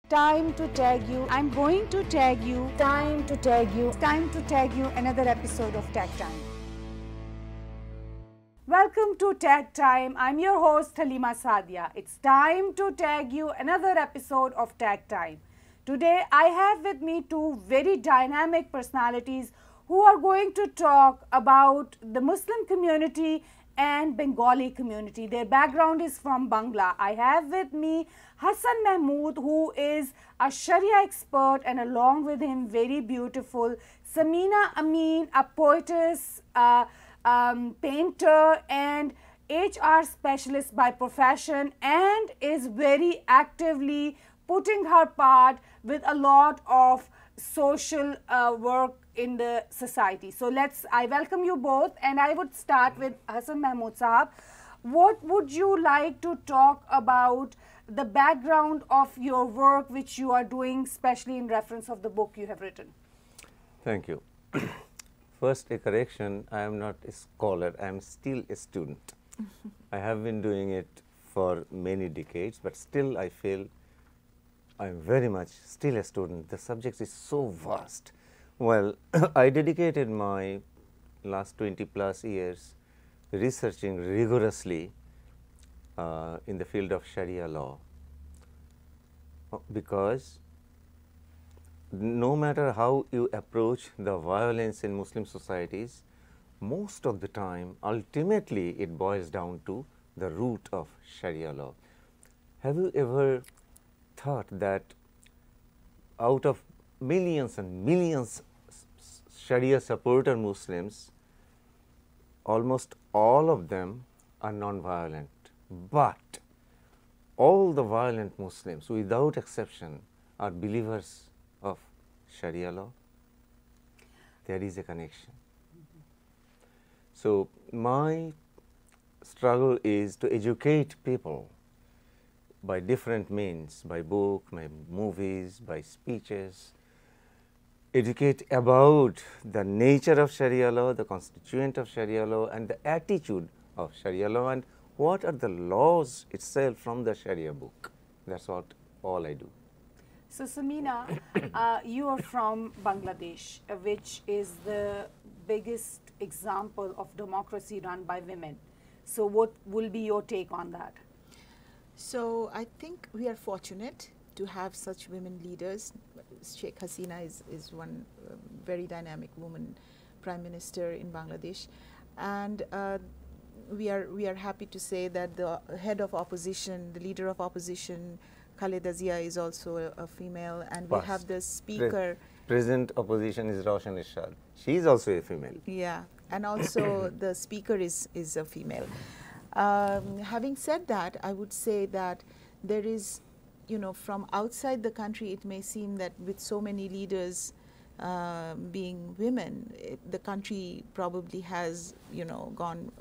Time to tag you. I'm going to tag you. Time to tag you. It's time to tag you. Another episode of Tag Time. Welcome to Tag Time. I'm your host Haleema Sadia. It's time to tag you. Another episode of Tag Time. Today I have with me two very dynamic personalities who are going to talk about the Muslim community and Bengali community. Their background is from Bangla. I have with me Hasan Mahmud, who is a Sharia expert, and along with him, very beautiful Samina Amin, a poetess, painter, and HR specialist by profession, and is very actively putting her part with a lot of social work in the society. So I welcome you both, and I would start with Hasan Mahmud Sahab. What would you like to talk about the background of your work which you are doing, especially in reference of the book you have written? Thank you. First, a correction, I am not a scholar, I am still a student. I have been doing it for many decades, but still I feel I am very much still a student. The subject is so vast. Well, I dedicated my last 20 plus years researching rigorously in the field of Sharia law, because no matter how you approach the violence in Muslim societies, most of the time ultimately it boils down to the root of Sharia law. Have you ever thought that out of millions and millions Sharia supporter Muslims, almost all of them are non-violent, but all the violent Muslims without exception are believers of Sharia law? There is a connection. So my struggle is to educate people by different means, by book, by movies, by speeches, educate about the nature of Sharia law, the constituent of Sharia law, and the attitude of Sharia law, and what are the laws itself from the Sharia book. That's what all I do. So Samina, you are from Bangladesh, which is the biggest example of democracy run by women. So what will be your take on that? So I think we are fortunate to have such women leaders. Sheikh Hasina is one very dynamic woman prime minister in Bangladesh, and we are happy to say that the head of opposition, the leader of opposition, Khaleda Zia, is also a female, and we have the speaker. Present opposition is Roshan Ishad. She is also a female. Yeah, and also the speaker is a female. Having said that, I would say that there is, from outside the country, it may seem that with so many leaders being women, the country probably has, gone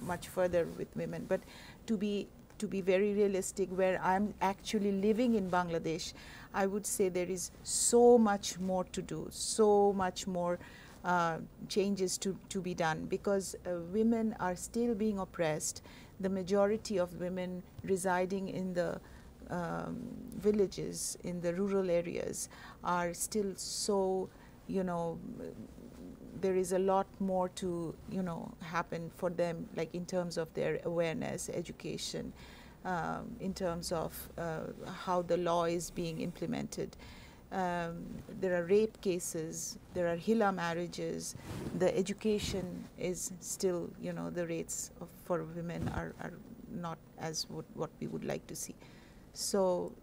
much further with women. But to be very realistic, where I'm actually living in Bangladesh, I would say there is so much more to do, so much more changes to be done, because women are still being oppressed. The majority of women residing in the villages, in the rural areas, are still so, there is a lot more to, happen for them, like in terms of their awareness, education, in terms of how the law is being implemented. There are rape cases, there are hila marriages, the education is still, the rates for women are not as what we would like to see. So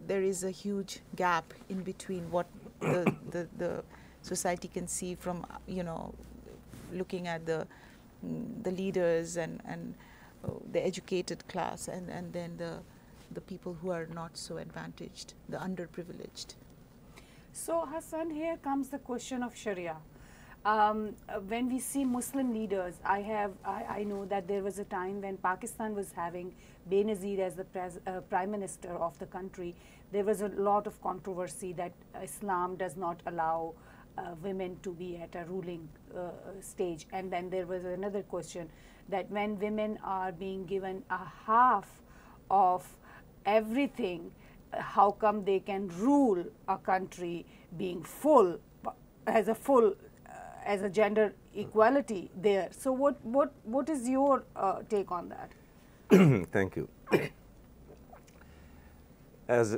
there is a huge gap in between what the society can see from, looking at the leaders and the educated class, and then the people who are not so advantaged, the underprivileged. So Hasan, here comes the question of Sharia. When we see Muslim leaders, I know that there was a time when Pakistan was having Benazir as the prime minister of the country. There was a lot of controversy that Islam does not allow women to be at a ruling stage. And then there was another question that when women are being given a half of everything, how come they can rule a country being full, as a gender equality there. So what is your take on that? Thank you. As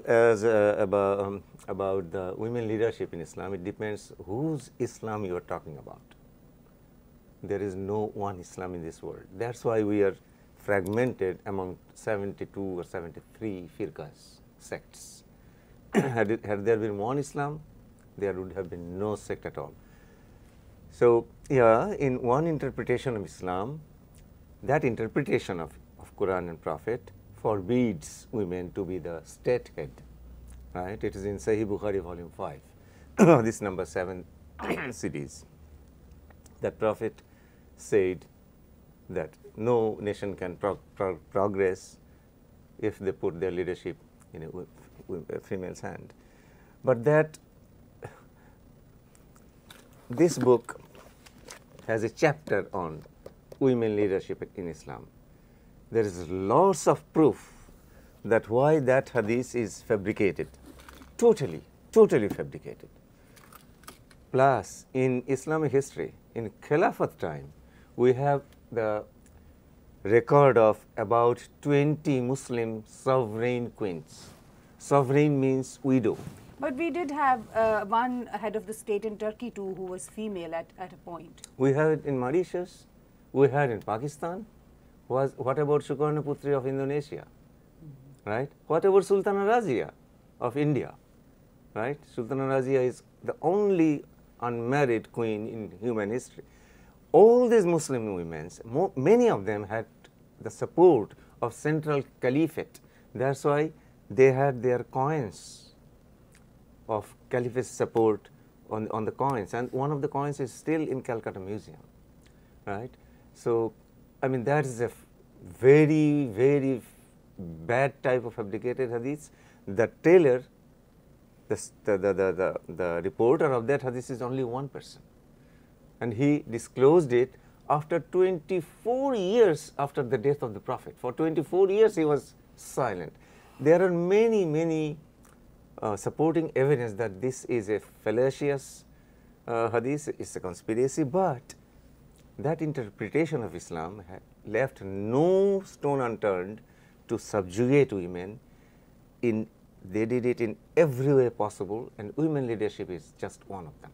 about the women leadership in Islam, it depends whose Islam you are talking about. There is no one Islam in this world. That's why we are fragmented among 72 or 73 firqas, sects. Had there been one Islam, there would have been no sect at all. So, yeah, in one interpretation of Islam, that interpretation of Quran and Prophet forbids women to be the state head, right? It is in Sahih Bukhari, volume 5, this number 7 cities. That Prophet said that no nation can progress if they put their leadership in a female's hand. But that this book has a chapter on women leadership in Islam. There is lots of proof that why that hadith is fabricated, totally fabricated. Plus, in Islamic history, in Khilafat time, we have the record of about 20 Muslim sovereign queens. Sovereign means widow. But we did have one head of the state in Turkey too who was female at a point. We have it in Mauritius, we had in Pakistan. What about Sukarno Putri of Indonesia, right? What about Sultana Razia of India, right? Sultana Razia is the only unmarried queen in human history. All these Muslim women, many of them had the support of central caliphate. That's why they had their coins of caliphate support on the coins, and one of the coins is still in Calcutta Museum, right? So, I mean, that is a very bad type of fabricated hadith. The tailor, the reporter of that hadith is only one person, and he disclosed it after 24 years after the death of the Prophet. For 24 years he was silent. There are many supporting evidence that this is a fallacious hadith, it's a conspiracy, but that interpretation of Islam had left no stone unturned to subjugate women. They did it in every way possible, and women leadership is just one of them.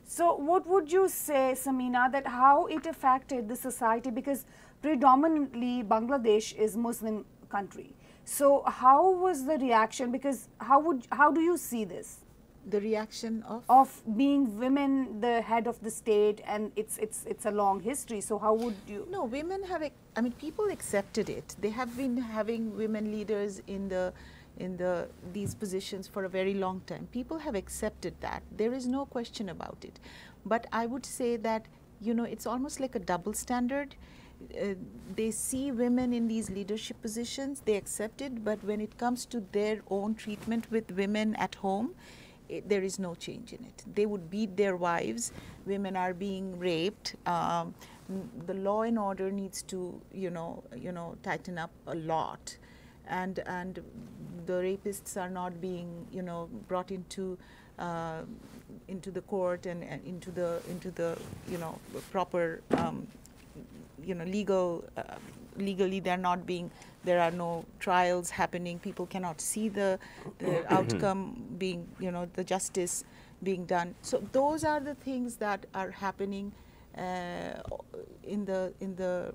So what would you say, Samina, that how it affected the society, because predominantly Bangladesh is Muslim country. So how was the reaction, because how do you see this? The reaction of being women the head of the state, and it's a long history. So how would you? No, women have. I mean, people accepted it. They have been having women leaders in these positions for a very long time. People have accepted that. There is no question about it. But I would say that, you know, it's almost like a double standard. They see women in these leadership positions, they accept it, but when it comes to their own treatment with women at home, there is no change in it. They would beat their wives. Women are being raped. The law and order needs to, you know, tighten up a lot, and the rapists are not being, you know, brought into the court and into the you know, proper you know, legally they're not being, there are no trials happening, people cannot see the outcome being, you know, the justice being done. So those are the things that are happening in the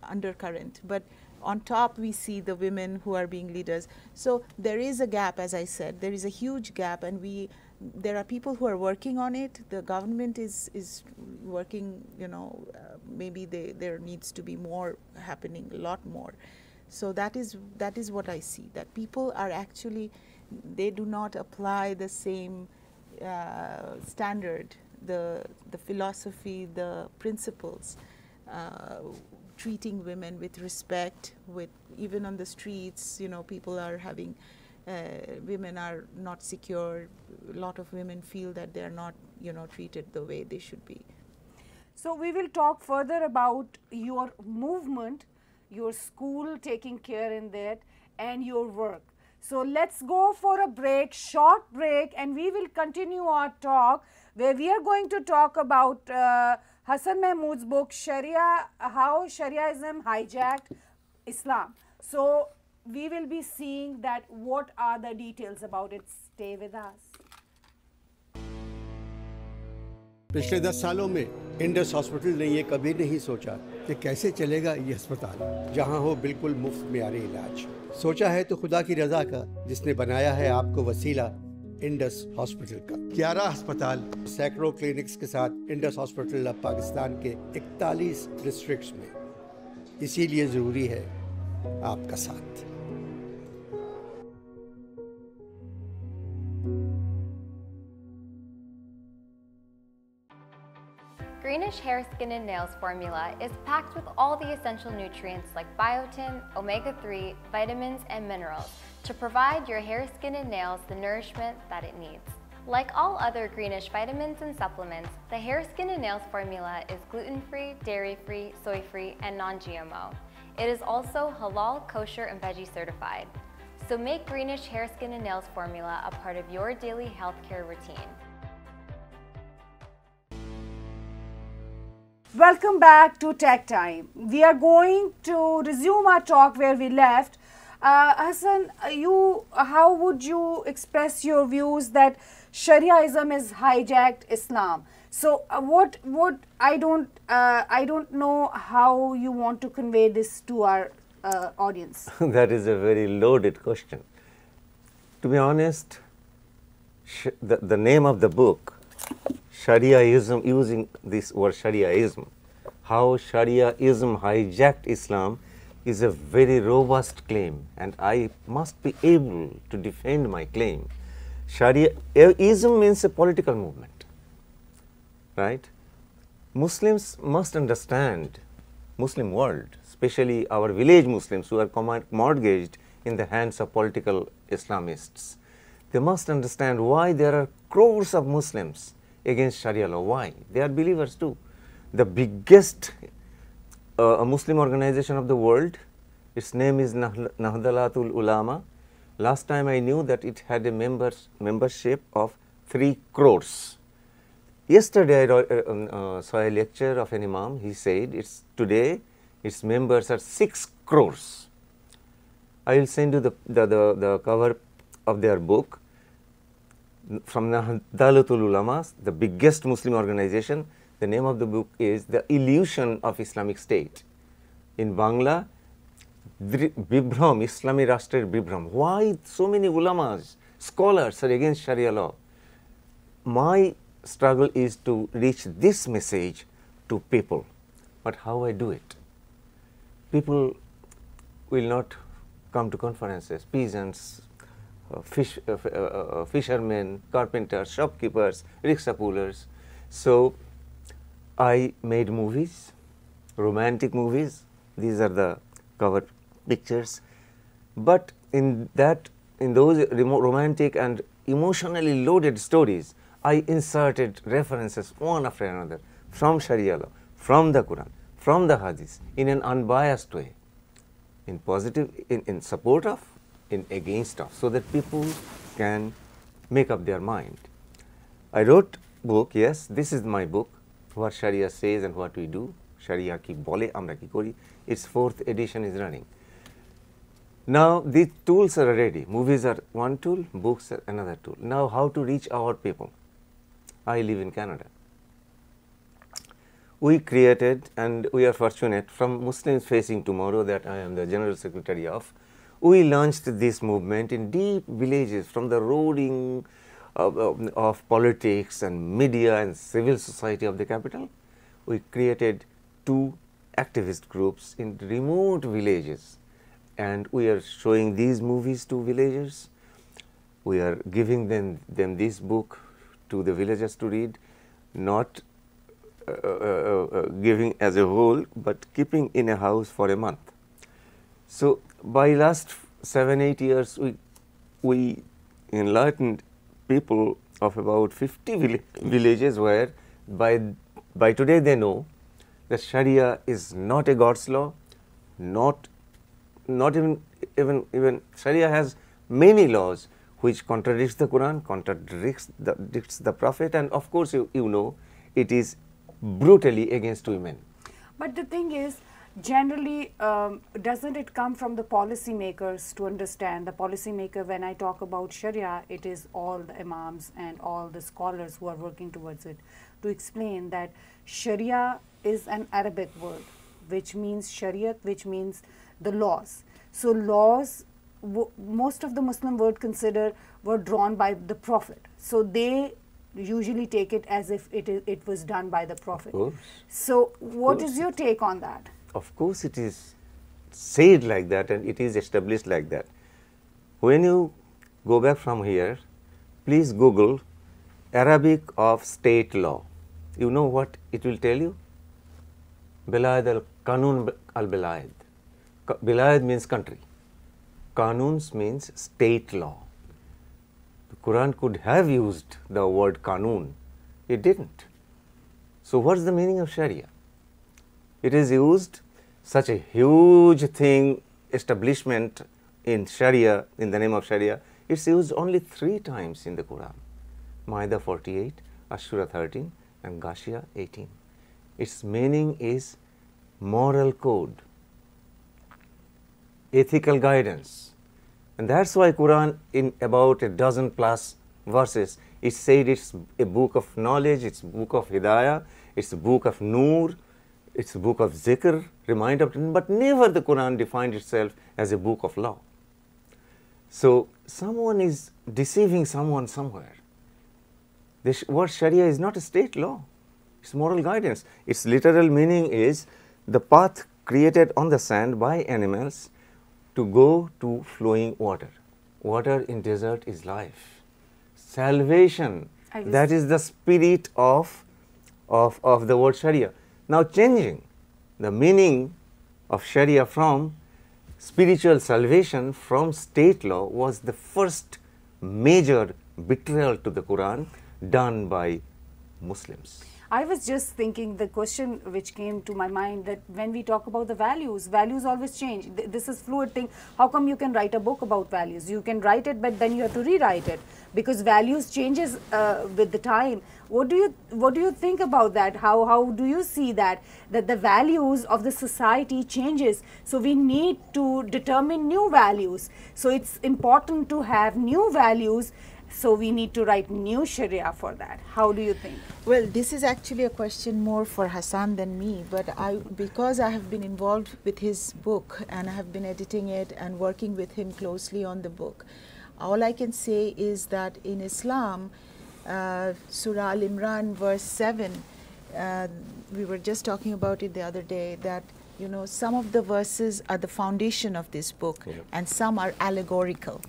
undercurrent. But on top we see the women who are being leaders. So there is a gap, as I said, there is a huge gap, and there are people who are working on it. The government is working, you know, maybe there needs to be more happening, a lot more. So that is what I see, that people are actually, they do not apply the same standard, the philosophy, the principles, treating women with respect, with even on the streets, you know, people are having, women are not secure. A lot of women feel that they are not, you know, treated the way they should be. So we will talk further about your movement, your school taking care in that, and your work. So let's go for a break, short break, and we will continue our talk where we are going to talk about Hasan Mahmud's book, Sharia, how Shariaism hijacked Islam. So we will be seeing that what are the details about it. Stay with us. पिछले 10 सालों में Indus hospital ने ये कभी नहीं सोचा कि कैसे चलेगा ये अस्पताल जहां हो बिल्कुल मुफ्त मियारी इलाज। सोचा है तो खुदा की रजा का, जिसने बनाया है आपको वसीला इंडस हॉस्पिटल का। 11 अस्पताल, सैकड़ों क्लिनिक्स के साथ इंडस हॉस्पिटल अब पाकिस्तान के 41 डिस्ट्रिक्ट्स में। इसीलिए ज़रूरी है आपका साथ। Greenish Hair, Skin and Nails formula is packed with all the essential nutrients like biotin, omega-3, vitamins, and minerals to provide your hair, skin, and nails the nourishment that it needs. Like all other Greenish vitamins and supplements, the Hair, Skin, and Nails formula is gluten-free, dairy-free, soy-free, and non-GMO. It is also halal, kosher, and veggie certified. So make Greenish Hair, Skin, and Nails formula a part of your daily healthcare routine. Welcome back to Tech Time. We are going to resume our talk where we left. Hasan, how would you express your views that Shariaism has hijacked Islam? So, I don't know how you want to convey this to our audience. That is a very loaded question. To be honest, the name of the book, Shariaism, using this word Shariaism, how Shariaism hijacked Islam, is a very robust claim, and I must be able to defend my claim. Shariaism means a political movement, right? Muslims must understand, Muslim world, especially our village Muslims who are mortgaged in the hands of political Islamists. They must understand why there are crores of Muslims against Sharia law. Why? They are believers too. The biggest Muslim organization of the world, its name is Nahdlatul Ulama. Last time I knew that it had a membership of 3 crores. Yesterday I saw a lecture of an imam. He said today its members are 6 crores. I will send you the cover of their book. From Nahdlatul Ulama, the biggest Muslim organization. The name of the book is The Illusion of Islamic State. In Bangla, Bibram, Islami Rashtra Bibram. Why so many ulamas, scholars are against Sharia law? My struggle is to reach this message to people. But how I do it? People will not come to conferences. Peasants, fishermen, carpenters, shopkeepers, rickshaw pullers. So I made movies, romantic movies. These are the cover pictures. But in those romantic and emotionally loaded stories, I inserted references one after another from Sharia law, from the Quran, from the Hadith, in an unbiased way, in positive, in support of, in against of, so that people can make up their mind. I wrote book, yes, this is my book, what Sharia says and what we do. Sharia ki bole, amra ki kori. Its 4th edition is running. Now the tools are ready. Movies are one tool, books are another tool. Now how to reach our people? I live in Canada. We created, and we are fortunate, from Muslims Facing Tomorrow, that I am the General Secretary of, we launched this movement in deep villages, from the roaring of politics and media and civil society of the capital. We created 2 activist groups in remote villages, and we are showing these movies to villagers. We are giving them this book to the villagers to read, not giving as a whole, but keeping in a house for a month. So by last 7-8 years, we enlightened people of about 50 villages where by today they know that Sharia is not a God's law, not even Sharia has many laws which contradicts the Quran, contradicts the Prophet, and of course you know it is brutally against women. But the thing is, generally, doesn't it come from the policymakers to understand? The policymaker, when I talk about Sharia, it is all the imams and all the scholars who are working towards it, to explain that Sharia is an Arabic word, which means Shariat, which means the laws. So laws, most of the Muslim world consider were drawn by the Prophet. So they usually take it as if it was done by the Prophet. So what is your take on that? Of course it is said like that and it is established like that. When you go back from here, please Google Arabic of state law. You know what it will tell you? Bilayad al-Qanun al-Bilayad. Bilayad means country. Qanuns means state law. The Quran could have used the word Qanun. It didn't. So what's the meaning of Sharia? It is used, such a huge thing, establishment in Sharia, in the name of Sharia, it's used only 3 times in the Quran. Maida 48, Ashura 13 and Ghashiyah 18. Its meaning is moral code, ethical guidance. And that's why Quran, in about a dozen plus verses, it said it's a book of knowledge, it's a book of hidayah, it's a book of nur, it's a book of zikr, reminder, but never the Quran defined itself as a book of law. So someone is deceiving someone somewhere. The word Sharia is not a state law, it's moral guidance. Its literal meaning is the path created on the sand by animals to go to flowing water. Water in desert is life. Salvation, that is the spirit of the word Sharia. Now changing the meaning of Sharia from spiritual salvation from state law was the first major betrayal to the Quran done by Muslims. I was just thinking, the question which came to my mind, that when we talk about the values, values always change. This is fluid thing. How come you can write a book about values? You can write it, but then you have to rewrite it because values changes with the time. What do you think about that? How do you see that the values of the society changes? So we need to determine new values. So it's important to have new values. So we need to write new Sharia for that. How do you think? Well, this is actually a question more for Hasan than me, but because I have been involved with his book and I have been editing it and working with him closely on the book, all I can say is that in Islam, Surah Al-Imran verse 7, we were just talking about it the other day, that some of the verses are the foundation of this book and some are allegorical.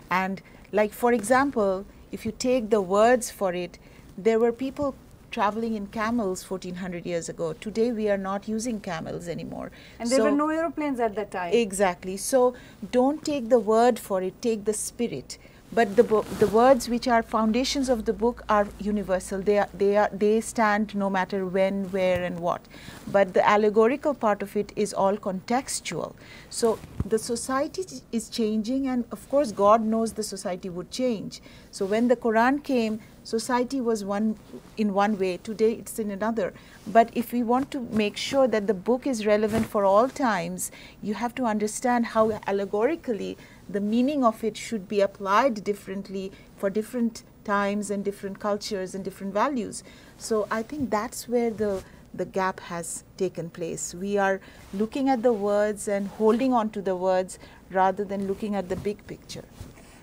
And like, for example, if you take the words for it, there were people traveling in camels 1400 years ago. Today we are not using camels anymore. And there were no aeroplanes at that time. Exactly. So don't take the word for it, take the spirit. But the words which are foundations of the book are universal. They stand no matter when, where and what. But the allegorical part of it is all contextual. So the society is changing, and of course God knows the society would change. So when the Quran came, society was in one way, today it's in another. But if we want to make sure that the book is relevant for all times, you have to understand how allegorically the meaning of it should be applied differently for different times and different cultures and different values. So I think that's where the gap has taken place. We are looking at the words and holding on to the words rather than looking at the big picture.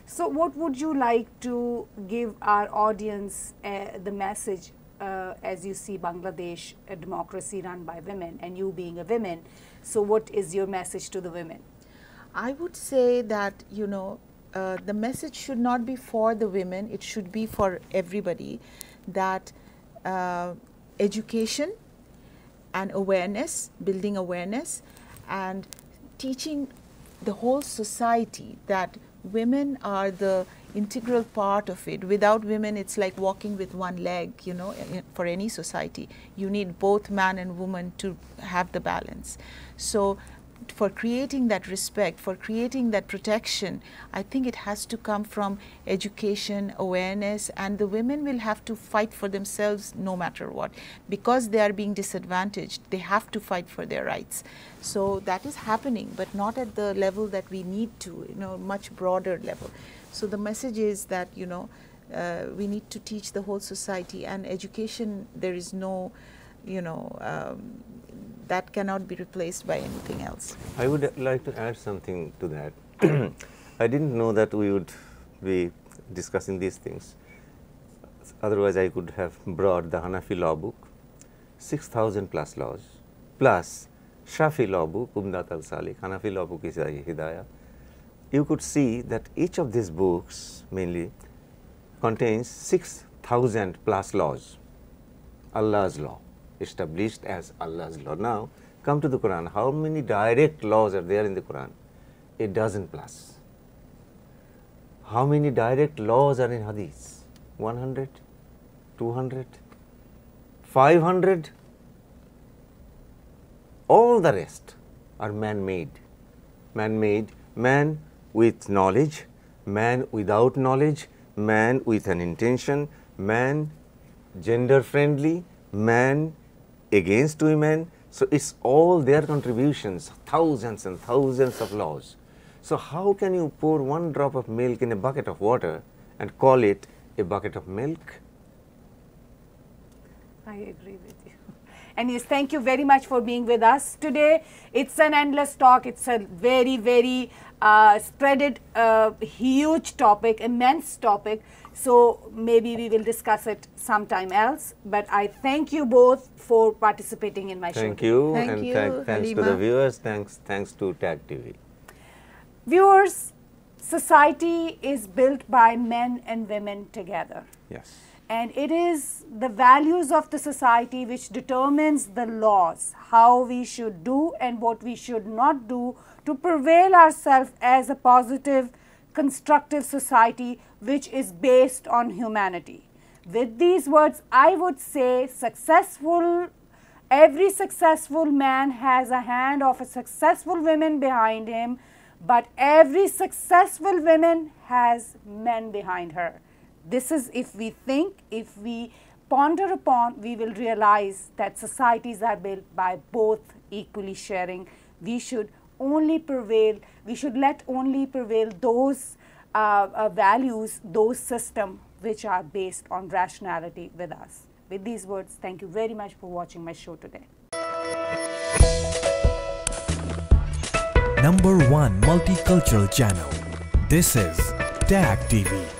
So what would you like to give our audience the message as you see Bangladesh, a democracy run by women, and you being a woman? So what is your message to the women? I would say that, the message should not be for the women, it should be for everybody, that education and awareness, building awareness and teaching the whole society that women are the integral part of it. Without women, it's like walking with one leg, for any society. You need both man and woman to have the balance. So for creating that respect, for creating that protection, I think it has to come from education, awareness, and the women will have to fight for themselves no matter what. Because they are being disadvantaged, they have to fight for their rights. So that is happening, but not at the level that we need to, much broader level. So the message is that, we need to teach the whole society, and education, there is no, that cannot be replaced by anything else. I would like to add something to that. I didn't know that we would be discussing these things. Otherwise, I could have brought the Hanafi law book, 6,000 plus laws, plus Shafi law book, Umdat al-Salik, Hanafi law book is Hidayah. You could see that each of these books mainly contains 6,000 plus laws, Allah's law, established as Allah's law. Now, come to the Quran. How many direct laws are there in the Quran? A dozen plus. How many direct laws are in Hadith? 100, 200, 500? All the rest are man-made. Man-made, man with knowledge, man without knowledge, man with an intention, man gender-friendly, man against women. So it's all their contributions, thousands and thousands of laws. So how can you pour one drop of milk in a bucket of water and call it a bucket of milk? I agree with you. And yes, thank you very much for being with us today. It's an endless talk. It's a very, very spreaded, huge topic, immense topic. So maybe we will discuss it sometime else. But I thank you both for participating in my show. Thank you. Thank and you, thanks to Haleema. the viewers. Thanks to Tag TV. Viewers, society is built by men and women together. Yes. And it is the values of the society which determines the laws, how we should do and what we should not do to prevail ourselves as a positive, constructive society which is based on humanity. With these words, I would say every successful man has a hand of a successful woman behind him, but every successful woman has men behind her. This is, if we think, if we ponder upon, we will realize that societies are built by both equally sharing. We should only prevail, we should let only prevail those values, those systems which are based on rationality with us. With these words, thank you very much for watching my show today. #1 multicultural channel. This is Tag TV.